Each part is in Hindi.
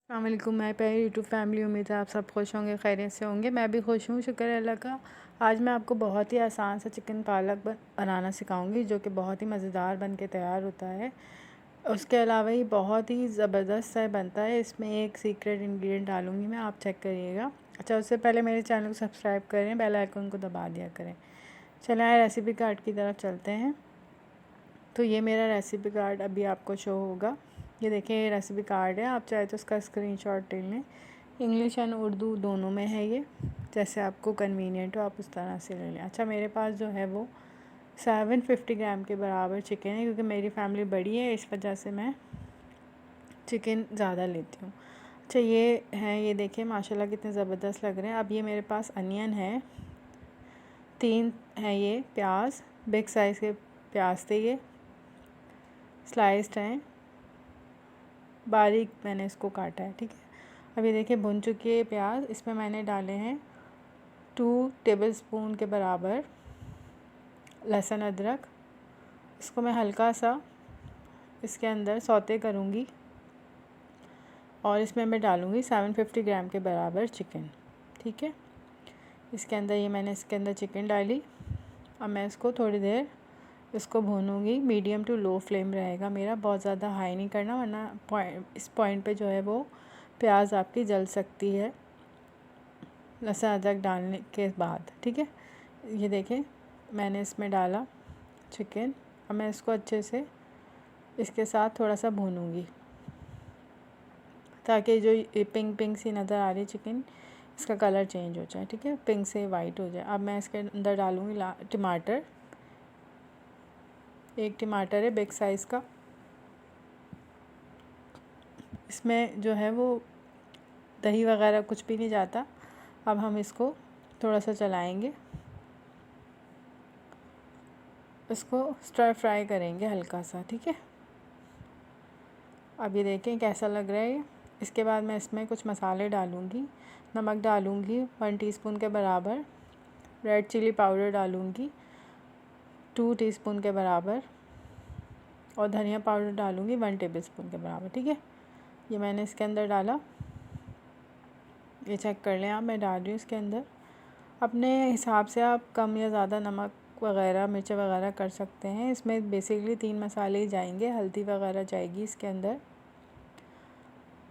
अस्सलामुअलैकुम मैं प्यारी यूट्यूब फैमिली। उम्मीद है आप सब खुश होंगे, खैरियत से होंगे। मैं भी खुश हूँ, शुक्र है अल्लाह का। आज मैं आपको बहुत ही आसान सा चिकन पालक बनाना सिखाऊंगी, जो कि बहुत ही मज़ेदार बन के तैयार होता है। उसके अलावा ये बहुत ही ज़बरदस्त सा बनता है। इसमें एक सीक्रेट इंग्रेडिएंट डालूँगी मैं, आप चेक करिएगा। अच्छा, उससे पहले मेरे चैनल को सब्सक्राइब करें, बेल आइकन को दबा दिया करें। चलें आए रेसिपी कार्ड की तरफ चलते हैं। तो ये मेरा रेसिपी कार्ड अभी आपको शो होगा। ये देखें, ये रेसिपी कार्ड है। आप चाहे तो उसका स्क्रीनशॉट ले लें। इंग्लिश एंड उर्दू दोनों में है ये, जैसे आपको कन्वीनियंट हो आप उस तरह से ले लें। अच्छा, मेरे पास जो है वो 750 ग्राम के बराबर चिकन है, क्योंकि मेरी फैमिली बड़ी है, इस वजह से मैं चिकन ज़्यादा लेती हूँ। अच्छा, ये है, ये देखिए माशाल्लाह कितने ज़बरदस्त लग रहे हैं। अब ये मेरे पास अनियन है, 3 है ये प्याज, बिग साइज़ के प्याज थे, ये स्लाइस्ड हैं, बारीक मैंने इसको काटा है। ठीक है, अब ये देखिए भुन चुकी है प्याज। इसमें मैंने डाले हैं 2 टेबलस्पून के बराबर लहसुन अदरक। इसको मैं हल्का सा इसके अंदर सौते करूँगी और इसमें मैं डालूँगी 750 ग्राम के बराबर चिकन। ठीक है, इसके अंदर ये मैंने इसके अंदर चिकन डाली। अब मैं इसको थोड़ी देर इसको भूनूँगी। मीडियम टू लो फ्लेम रहेगा मेरा, बहुत ज़्यादा हाई नहीं करना, वरना इस पॉइंट पे जो है वो प्याज आपकी जल सकती है लहसुन अदरक डालने के बाद। ठीक है, ये देखें मैंने इसमें डाला चिकन। अब मैं इसको अच्छे से इसके साथ थोड़ा सा भूनूँगी, ताकि जो ये पिंक पिंक सी नज़र आ रही है चिकन, इसका कलर चेंज हो जाए। ठीक है, पिंक से वाइट हो जाए। अब मैं इसके अंदर डालूँगी टमाटर। 1 टमाटर है बिग साइज़ का। इसमें जो है वो दही वगैरह कुछ भी नहीं जाता। अब हम इसको थोड़ा सा चलाएंगे, इसको स्टर फ्राई करेंगे हल्का सा। ठीक है, अब ये देखें कैसा लग रहा है ये। इसके बाद मैं इसमें कुछ मसाले डालूँगी। नमक डालूँगी 1 टीस्पून के बराबर, रेड चिली पाउडर डालूँगी 2 टीस्पून के बराबर, और धनिया पाउडर डालूँगी 1 टेबलस्पून के बराबर। ठीक है, ये मैंने इसके अंदर डाला। ये चेक कर लें आप, मैं डाल रही हूँ इसके अंदर। अपने हिसाब से आप कम या ज़्यादा नमक वगैरह मिर्च वगैरह कर सकते हैं। इसमें बेसिकली 3 मसाले ही जाएंगे, हल्दी वगैरह जाएगी इसके अंदर।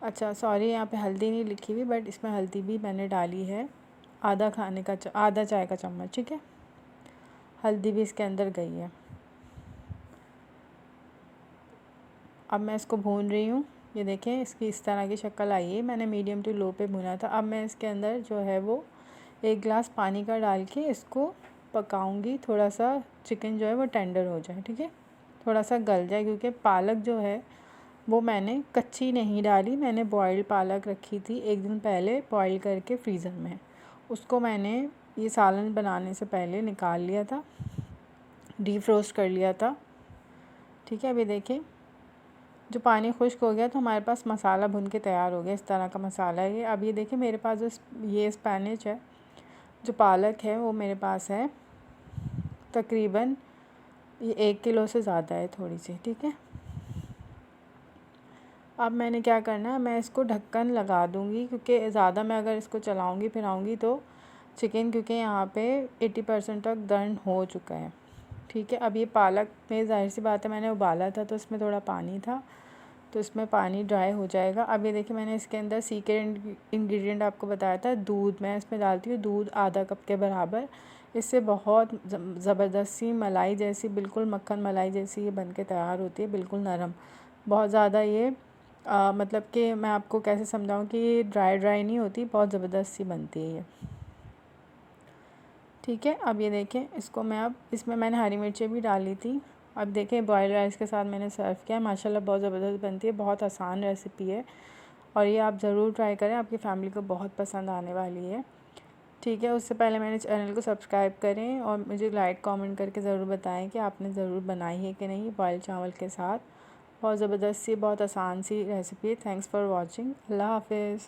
अच्छा सॉरी, यहाँ पे हल्दी नहीं लिखी हुई, बट इसमें हल्दी भी मैंने डाली है, आधा चाय का चम्मच। ठीक है, हल्दी भी इसके अंदर गई है। अब मैं इसको भून रही हूँ। ये देखें इसकी इस तरह की शक्ल आई है, मैंने मीडियम टू लो पे भुना था। अब मैं इसके अंदर जो है वो 1 गिलास पानी का डाल के इसको पकाऊंगी, थोड़ा सा चिकन जो है वो टेंडर हो जाए। ठीक है, थोड़ा सा गल जाए, क्योंकि पालक जो है वो मैंने कच्ची नहीं डाली, मैंने बॉइल्ड पालक रखी थी 1 दिन पहले बॉइल करके फ्रीज़र में। उसको मैंने ये सालन बनाने से पहले निकाल लिया था, डीफ्रोस्ट कर लिया था। ठीक है, अभी देखें जो पानी खुश्क हो गया तो हमारे पास मसाला भुन के तैयार हो गया। इस तरह का मसाला है ये। अब ये देखिए मेरे पास जो ये स्पैनिश है, जो पालक है वो मेरे पास है तकरीबन ये 1 किलो से ज़्यादा है थोड़ी सी। ठीक है, अब मैंने क्या करना है, मैं इसको ढक्कन लगा दूँगी, क्योंकि ज़्यादा मैं अगर इसको चलाऊँगी फिराऊँगी तो चिकन, क्योंकि यहाँ पे 80% तक दर्न हो चुका है। ठीक है, अब ये पालक में ज़ाहिर सी बात है मैंने उबाला था तो इसमें थोड़ा पानी था, तो इसमें पानी ड्राई हो जाएगा। अब ये देखिए मैंने इसके अंदर सीक्रेट इंग्रेडिएंट आपको बताया था, दूध। मैं इसमें डालती हूँ दूध आधा कप के बराबर। इससे बहुत ज़बरदस्त सी मलाई जैसी, बिल्कुल मक्खन मलाई जैसी ये बन के तैयार होती है, बिल्कुल नरम। बहुत ज़्यादा ये मतलब कि मैं आपको कैसे समझाऊँ कि ये ड्राई नहीं होती, बहुत ज़बरदस्त सी बनती है ये। ठीक है, अब ये देखें इसको मैं, अब इसमें मैंने हरी मिर्चें भी डाली थी। अब देखें बॉयल राइस के साथ मैंने सर्व किया, माशाल्लाह बहुत ज़बरदस्त बनती है, बहुत आसान रेसिपी है और ये आप ज़रूर ट्राई करें, आपकी फ़ैमिली को बहुत पसंद आने वाली है। ठीक है, उससे पहले मेरे चैनल को सब्सक्राइब करें और मुझे लाइक कमेंट करके ज़रूर बताएं कि आपने ज़रूर बनाई है कि नहीं बॉयल चावल के साथ। बहुत ज़बरदस्त सी, बहुत आसान सी रेसिपी है। Thanks for watching. अल्लाह हाफिज़।